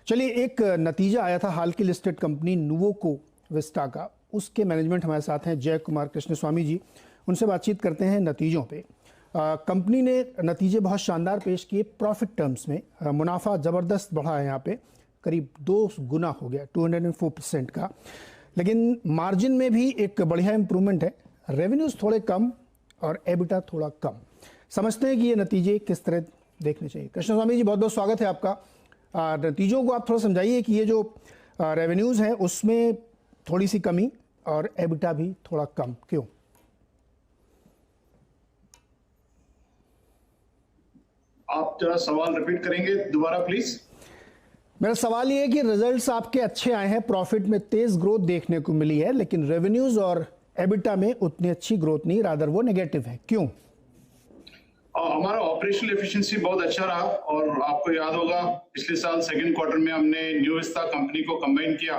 चलिए, एक नतीजा आया था हाल की लिस्टेड कंपनी नुवोको विस्टा का। उसके मैनेजमेंट हमारे साथ हैं जय कुमार कृष्ण स्वामी जी। उनसे बातचीत करते हैं नतीजों पे। कंपनी ने नतीजे बहुत शानदार पेश किए। प्रॉफिट टर्म्स में मुनाफा ज़बरदस्त बढ़ा है, यहाँ पे करीब 2 गुना हो गया, 204% का। लेकिन मार्जिन में भी एक बढ़िया इंप्रूवमेंट है। रेवेन्यूज थोड़े कम और एबिटा थोड़ा कम। समझते हैं कि ये नतीजे किस तरह देखने चाहिए। कृष्ण स्वामी जी, बहुत बहुत स्वागत है आपका। नतीजों को आप थोड़ा समझाइए कि ये जो रेवेन्यूज हैं उसमें थोड़ी सी कमी और एबिटा भी थोड़ा कम, क्यों? आप जरा सवाल रिपीट करेंगे दोबारा प्लीज। मेरा सवाल ये है कि रिजल्ट्स आपके अच्छे आए हैं, प्रॉफिट में तेज ग्रोथ देखने को मिली है, लेकिन रेवेन्यूज और एबिटा में उतनी अच्छी ग्रोथ नहीं, रादर वो नेगेटिव है, क्यों? हमारा ऑपरेशनल एफिशिएंसी बहुत अच्छा रहा और आपको याद होगा पिछले साल सेकंड क्वार्टर में हमने न्यू विस्टा कंपनी को कंबाइन किया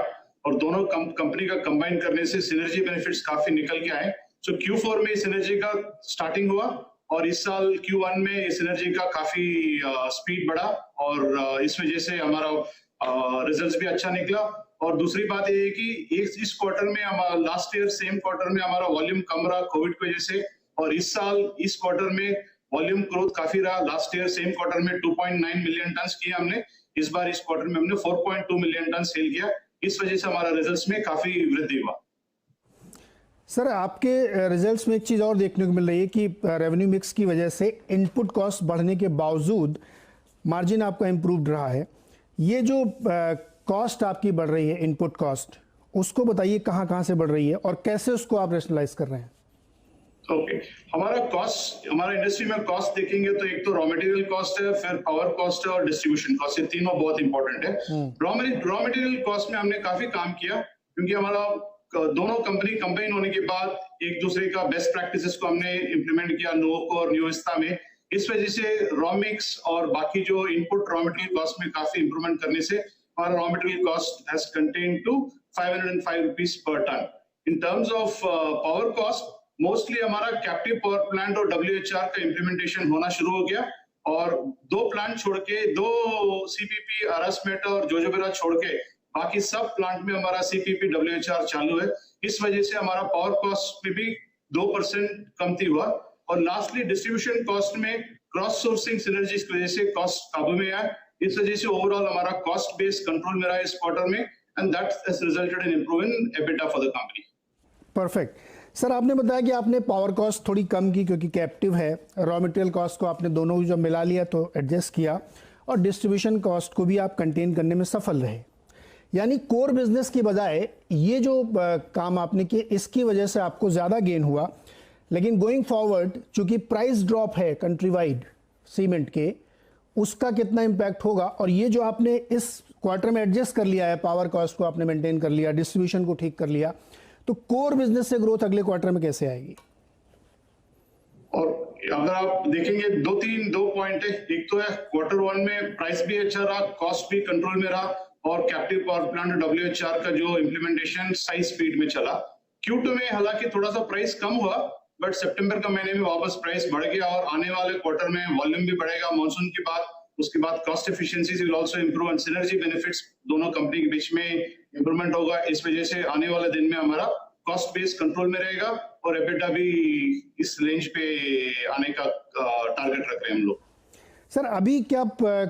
और दोनों कंपनी का कंबाइन करने से सिनर्जी बेनिफिट्स काफी निकल के आए। सो Q4 में सिनर्जी का स्टार्टिंग हुआ और इस साल Q1 में सिनर्जी का काफी स्पीड बढ़ा और इस वजह से हमारा रिजल्ट्स भी अच्छा निकला। और दूसरी बात ये है कि इस क्वार्टर में लास्ट ईयर सेम क्वार्टर में हमारा वॉल्यूम कम रहा कोविड की वजह से, और इस साल इस क्वार्टर में वॉल्यूम ग्रोथ काफी रहा। लास्ट ईयर सेम क्वार्टर में 2.9 मिलियन टन किया हमने, इस बार इस क्वार्टर में हमने 4.2 मिलियन टन सेल किया। इस वजह से हमारा रिजल्ट्स में काफी वृद्धि हुआ। सर, आपके रिजल्ट्स में एक चीज़ और देखने को मिल रही है कि रेवेन्यू मिक्स की वजह से इनपुट कॉस्ट बढ़ने के बावजूद मार्जिन आपका इम्प्रूव्ड रहा है। ये जो कॉस्ट आपकी बढ़ रही है, इनपुट कॉस्ट, उसको बताइए कहाँ कहाँ से बढ़ रही है और कैसे उसको आप रेशनलाइज कर रहे हैं? ओके, हमारा कॉस्ट, हमारा इंडस्ट्री में कॉस्ट देखेंगे तो एक तो रॉ मटेरियल कॉस्ट है, फिर पावर कॉस्ट है और डिस्ट्रीब्यूशन कॉस्ट, ये तीनों बहुत इंपॉर्टेंट है। रॉ मटेरियल कॉस्ट में हमने काफी काम किया क्योंकि हमारा दोनों कंपनी कंबाइन होने के बाद एक दूसरे का बेस्ट प्रैक्टिसेस को हमने इंप्लीमेंट किया नुवोको और न्यू विस्टा में। इस वजह से रॉ मिक्स और बाकी जो इनपुट रॉ मटेरियल कॉस्ट में काफी इंप्रूवमेंट करने से हमारा raw material cost has contained to 505 rupees per ton. In terms of power cost, mostly हमारा कैप्टिव पावर प्लांट और WHR का इंप्लीमेंटेशन होना शुरू हो गया और 2 प्लांट छोड़ के, 2 CPP अरास्मेटा और जोजोबेरा छोड़ के बाकी सब प्लांट में हमारा CPP WHR चालू है। इस वजह से हमारा पावर कॉस्ट में भी 2% कमती हुआ। और लास्टली डिस्ट्रीब्यूशन कॉस्ट में क्रॉस सोर्सिंग सिनर्जीज की वजह से कॉस्ट काबू में आया। इस वजह से ओवरऑल हमारा कॉस्ट बेस कंट्रोल में रहा इस क्वार्टर में, and that has resulted in improving EBITDA for the company. Perfect. Sir, आपने बताया कि आपने पावर कॉस्ट थोड़ी कम की क्योंकि कैप्टिव है, रॉ मटेरियल कॉस्ट को आपने दोनों जब मिला लिया तो एडजस्ट किया, और डिस्ट्रीब्यूशन कॉस्ट को भी आप कंटेन करने में सफल रहे। यानी कोर बिजनेस की बजाय ये जो काम आपने किए इसकी वजह से आपको ज़्यादा गेन हुआ। लेकिन गोइंग फॉरवर्ड, चूंकि प्राइस ड्रॉप है कंट्री वाइड सीमेंट के, उसका कितना इम्पैक्ट होगा? और ये जो आपने इस क्वार्टर में एडजस्ट कर लिया है, पावर कॉस्ट को आपने मेंटेन कर लिया, डिस्ट्रीब्यूशन को ठीक कर लिया, तो कोर बिजनेस से ग्रोथ अगले क्वार्टर में कैसे आएगी? और अगर आप देखेंगे दो पॉइंट है। एक तो है Q1 में प्राइस भी अच्छा रहा, कॉस्ट भी कंट्रोल में रहा और कैप्टिव पावर प्लांट WHR का जो इंप्लीमेंटेशन सही स्पीड में चला। Q2 में हालांकि थोड़ा सा प्राइस कम हुआ, बट सितंबर का महीने में वापस प्राइस बढ़ गया और आने वाले क्वार्टर में वॉल्यूम भी बढ़ेगा मॉनसून के बाद। उसके बाद cost efficiencies will also improve and synergy benefits दोनों कंपनी के बीच में इंप्रूवमेंट होगा। इस वजह से आने वाले दिन में हमारा कॉस्ट बेस कंट्रोल में रहेगा और एबिटा भी इस रेंज पे आने का टारगेट रख रहे हैं हम लोग। सर, अभी क्या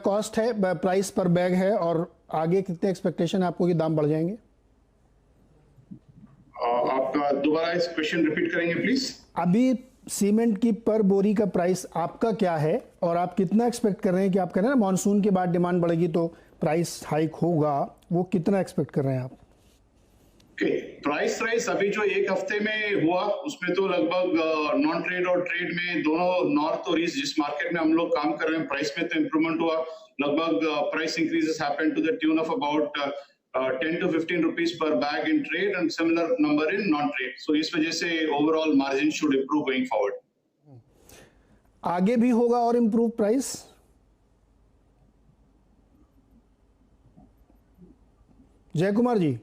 कॉस्ट है, प्राइस पर बैग है, और आगे कितने एक्सपेक्टेशन है आपको कि दाम बढ़ जाएंगे? आपका दोबारा इस क्वेश्चन रिपीट करेंगे प्लीज। अभी सीमेंट की पर बोरी का प्राइस आपका क्या है और आप कितना एक्सपेक्ट कर रहे हैं? कि आप कह रहे हैं ना मॉनसून के बाद डिमांड बढ़ेगी तो प्राइस हाइक होगा, वो कितना एक्सपेक्ट कर रहे हैं आप? प्राइस राइज अभी जो एक हफ्ते में हुआ उसमें तो लगभग नॉन ट्रेड और ट्रेड में दोनों नॉर्थ और ईस्ट जिस मार्केट में हम लोग काम कर रहे हैं प्राइस में तो इंप्रूवमेंट हुआ। लगभग price increases happened to the tune of about 10 to 15 rupees per bag in trade and similar number in non-trade. So इस वजह से overall margin should improve going forward. आगे भी होगा और improve प्राइस? जय Kumar ji,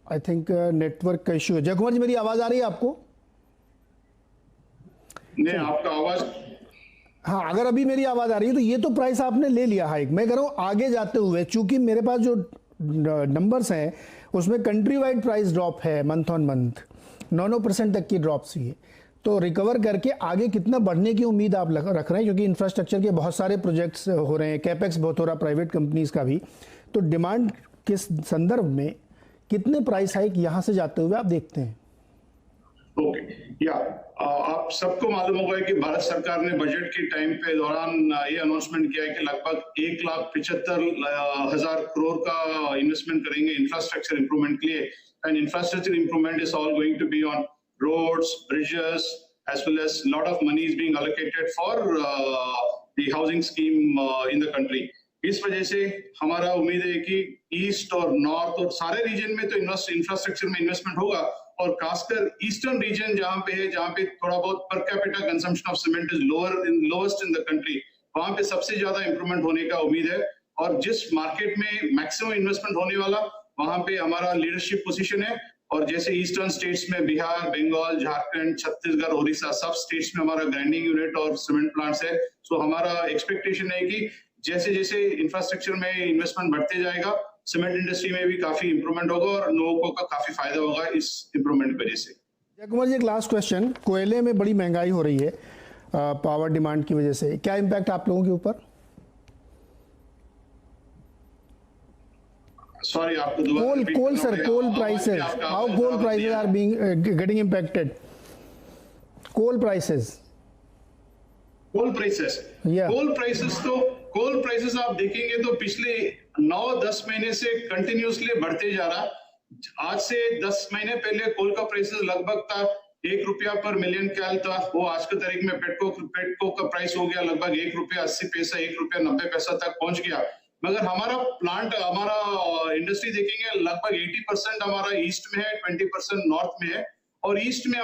I think network का issue है। जय कुमार जी, मेरी आवाज आ रही है आपको? नहीं, आपका आवाज हाँ, अगर अभी मेरी आवाज़ आ रही है तो ये तो प्राइस आपने ले लिया हाइक। मैं कह रहा हूँ आगे जाते हुए, चूंकि मेरे पास जो नंबर्स हैं उसमें कंट्री वाइड प्राइस ड्रॉप है मंथ ऑन मंथ, 9% तक की ड्रॉप सी है, तो रिकवर करके आगे कितना बढ़ने की उम्मीद आप रख रहे हैं? क्योंकि इंफ्रास्ट्रक्चर के बहुत सारे प्रोजेक्ट्स हो रहे हैं, कैपेक्स बहुत हो रहा है प्राइवेट कंपनीज का भी, तो डिमांड के संदर्भ में कितने प्राइस हाइक यहाँ से जाते हुए आप देखते हैं? ओके, या आप सबको मालूम होगा कि भारत सरकार ने बजट के टाइम पे दौरान ये अनाउंसमेंट किया है कि लगभग 1,75,000 करोड़ का इन्वेस्टमेंट करेंगे इंफ्रास्ट्रक्चर इंप्रूवमेंट के लिए। And infrastructure improvement is all going to be on roads, bridges, as well as lot of money is being allocated for the housing scheme in the country. इस वजह से हमारा उम्मीद है कि ईस्ट और नॉर्थ और सारे रीजन में तो इंफ्रास्ट्रक्चर में इन्वेस्टमेंट होगा, और खासकर ईस्टर्न रीजन जहां पे है, जहां पे थोड़ा बहुत per capita consumption of cement is lowest in the country, वहां पे सबसे ज्यादा इंप्रूवमेंट होने का उम्मीद है। और जिस मार्केट में मैक्सिमम इन्वेस्टमेंट होने वाला, वहां पे हमारा लीडरशिप पोजीशन है। और जैसे ईस्टर्न स्टेट्स में बिहार, बंगाल, झारखंड, छत्तीसगढ़, उड़ीसा, सब स्टेट्स में हमारा ग्राइंडिंग यूनिट और सीमेंट प्लांट्स है। सो हमारा एक्सपेक्टेशन है कि जैसे जैसे इंफ्रास्ट्रक्चर में इन्वेस्टमेंट बढ़ते जाएगा, सीमेंट इंडस्ट्री में भी काफी इंप्रूवमेंट होगा और लोगों का काफी फायदा होगा इस इंप्रूवमेंट की वजह से। जय कुमार जी, एक लास्ट क्वेश्चन, कोयले में बड़ी महंगाई हो रही है पावर डिमांड की वजह से, क्या इम्पैक्ट आप लोगों के ऊपर? Sorry, आपको दोबारा coal sir, coal prices, how coal prices are being getting impacted? Coal prices, yeah, coal prices आप देखेंगे तो पिछले 9-10 महीने से कंटिन्यूसली बढ़ते जा रहा। आज से 10 महीने पहले कोल का प्राइसेस लगभग था ₹1 पर मिलियन कैल था, वो आज की तारीख में पेटको का प्राइस हो गया लगभग ₹1.80, ₹1.90 तक पहुंच गया। मगर हमारा प्लांट, हमारा इंडस्ट्री देखेंगे लगभग 80% हमारा ईस्ट में है, 20% नॉर्थ में है। और ईस्ट में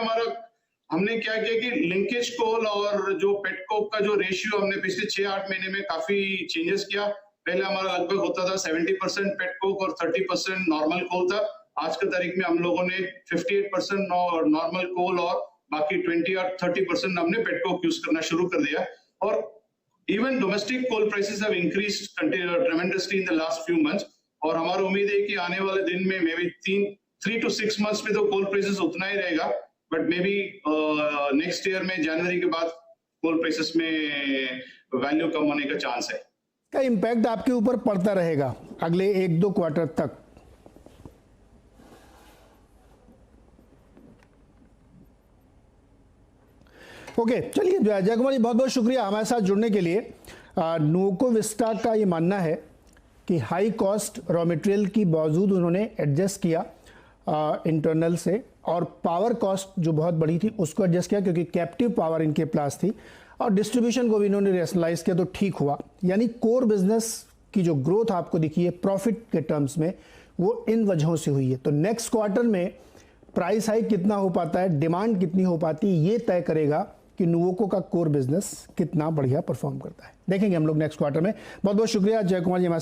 हमने क्या किया कि लिंकेज कोल और जो पेटकोक का जो रेशियो हमने पिछले 6-8 महीने में काफी चेंजेस किया। पहले हमारा लगभग होता था 70% पेटकोक और 30% नॉर्मल कोल था। आज की तारीख में हम लोगों ने 58% नॉर्मल कोल और बाकी 20 और 30% हमने पेटकोक यूज करना शुरू कर दिया। और even domestic coal prices have increased tremendously in the last few months, और हमारा उम्मीद है कि आने वाले दिन में मे बी 3 to 6 months में तो coal prices उतना ही रहेगा, but maybe next year में जनवरी के बाद coal prices में वैल्यू कम होने का चांस है। का इम्पैक्ट आपके ऊपर पड़ता रहेगा अगले 1-2 क्वार्टर तक? ओके, चलिए जय कुमार जी, बहुत बहुत शुक्रिया हमारे साथ जुड़ने के लिए। नुवोको विस्टा का ये मानना है कि हाई कॉस्ट रॉ मटेरियल की बावजूद उन्होंने एडजस्ट किया इंटरनल से, और पावर कॉस्ट जो बहुत बड़ी थी उसको एडजस्ट किया क्योंकि कैप्टिव पावर इनके पास थी, और डिस्ट्रीब्यूशन को भी इन्होंने रेशनलाइज किया, तो ठीक हुआ। यानी कोर बिजनेस की जो ग्रोथ आपको दिखी है प्रॉफिट के टर्म्स में, वो इन वजहों से हुई है। तो नेक्स्ट क्वार्टर में प्राइस हाइक कितना हो पाता है, डिमांड कितनी हो पाती है, ये तय करेगा कि नुवोको का कोर बिजनेस कितना बढ़िया परफॉर्म करता है। देखेंगे हम लोग नेक्स्ट क्वार्टर में। बहुत बहुत शुक्रिया जय कुमार जी हमारे